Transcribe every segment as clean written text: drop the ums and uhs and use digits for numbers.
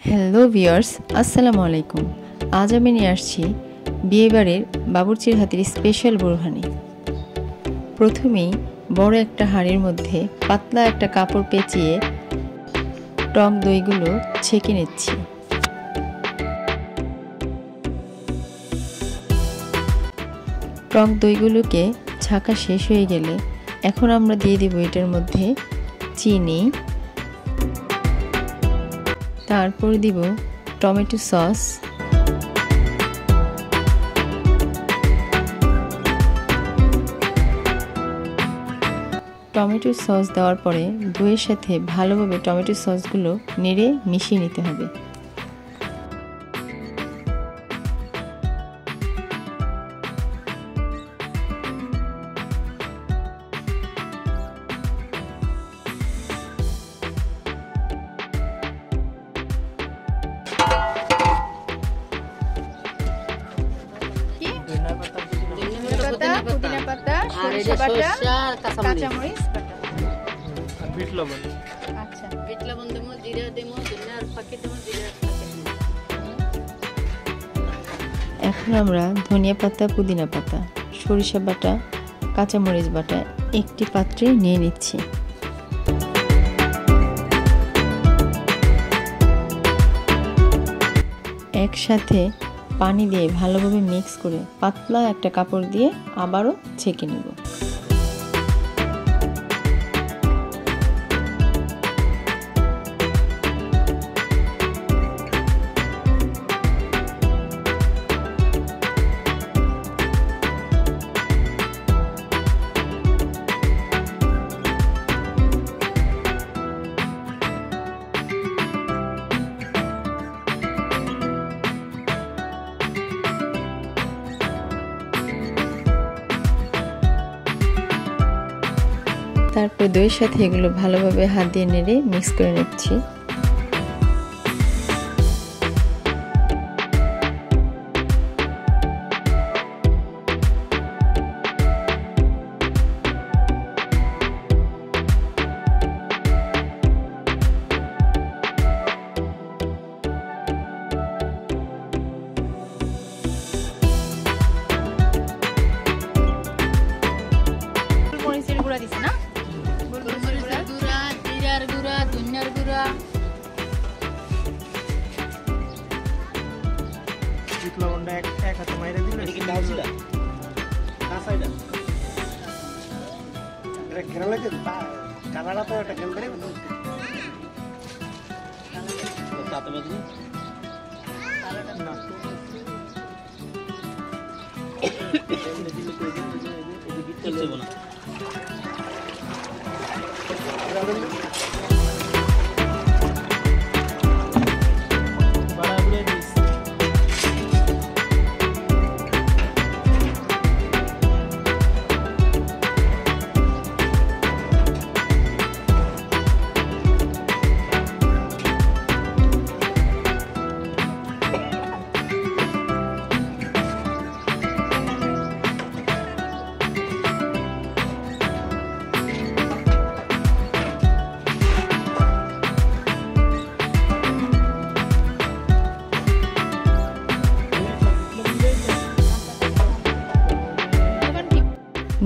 Hello viewers, আসসালামু আলাইকুম। আজ আমি নিয়ে আসছি বিয়েবাড়ির বাবুর্চির হাতের স্পেশাল বুরহানি। প্রথমেই বড় একটা হাঁড়ির মধ্যে পাতলা একটা কাপড় পেঁচিয়ে টক দইগুলো ছেঁকে নিচ্ছি। টক দইগুলোকে ছাঁকা শেষ হয়ে গেলে এখন আমরা দিয়ে দেব এটার মধ্যে চিনি, তারপর দিব টমেটো সস, টমেটো সস দেওয়ার পরে দইয়ের সাথে ভালোভাবে টমেটো সসগুলো নেড়ে মিশিয়ে নিতে হবে। পুদিনা পাতা, সরিষা বাটা, কাঁচামরিচ বাটা আর বিট লবণ। আচ্ছা, বিট লবণ দেবো, জিরা দেবো, ধনিয়ার প্যাকেট দেবো, জিরার প্যাকেট। এখন আমরা ধনিয়া পাতা, পুদিনা পাতা, সরিষা বাটা, কাঁচামরিচ বাটা একটি পাত্রে নিয়ে নিচ্ছি। একসাথে পানি দিয়ে ভালোভাবে মিক্স করে পাতলা একটা কাপড় দিয়ে আবারও ছেঁকে নেব। তারপর দইয়ের সাথে এগুলো ভালোভাবে হাত দিয়ে নেড়ে মিক্স করে নিচ্ছি। মরিচের গুঁড়া দিছে না, গোলমরিচের গুঁড়া, জিরার গুঁড়া, ধনিয়ার গুঁড়া, বিট লবণটা এক হাতে মাইরে দিলে কি দাও ছিল না সাইডা এটা কেন লাগে কালারটা তো এটা কেন করে না তাতে বাজু না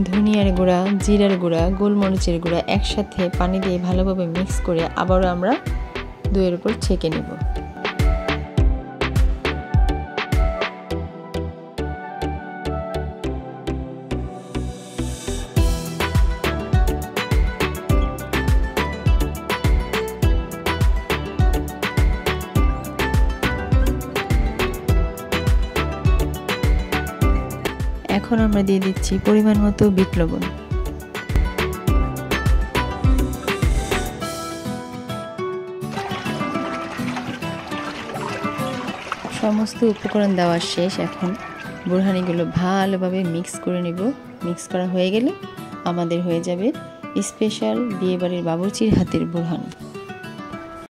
ধনিয়ার গুঁড়া, জিরার গুঁড়া, গোলমরিচের গুঁড়া একসাথে পানি দিয়ে ভালোভাবে মিক্স করে আবারও আমরা দইয়ের উপর ছেঁকে নেব। এখন আমরা দিয়ে দিচ্ছি পরিমাণ মতো বিট লবণ। সমস্ত উপকরণ দেওয়া শেষ। এখন বুরহানিগুলো ভালোভাবে মিক্স করে নেব। মিক্স করা হয়ে গেলে আমাদের হয়ে যাবে স্পেশাল বিয়েবাড়ির বাবুর্চির হাতের বুরহানি।